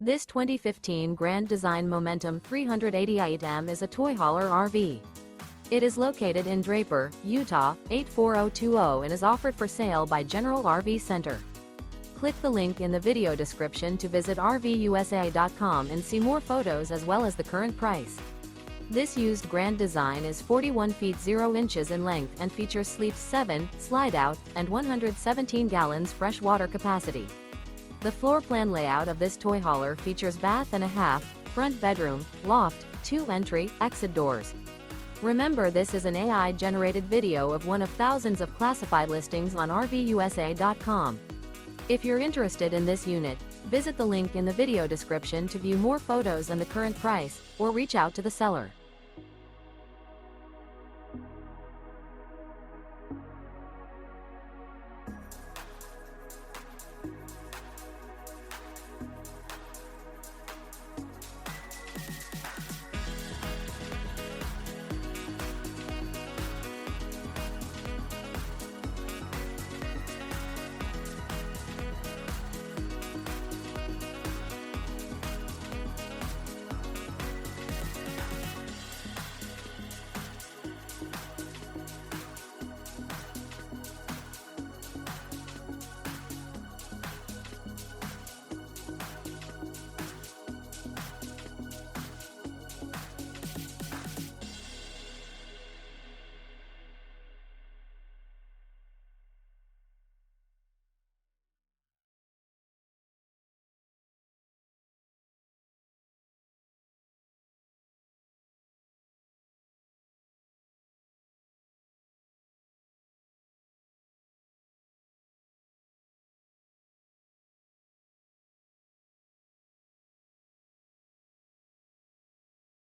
This 2015 Grand Design Momentum 388M is a toy hauler RV. It is located in Draper, Utah, 84020 and is offered for sale by General RV Center. Click the link in the video description to visit RVUSA.com and see more photos as well as the current price. This used Grand Design is 41 feet 0 inches in length and features sleeps 7, slide-out, and 117 gallons fresh water capacity. The floor plan layout of this toy hauler features bath and a half, front bedroom, loft, 2 entry, exit doors. Remember, this is an AI-generated video of one of thousands of classified listings on RVUSA.com. If you're interested in this unit, visit the link in the video description to view more photos and the current price, or reach out to the seller.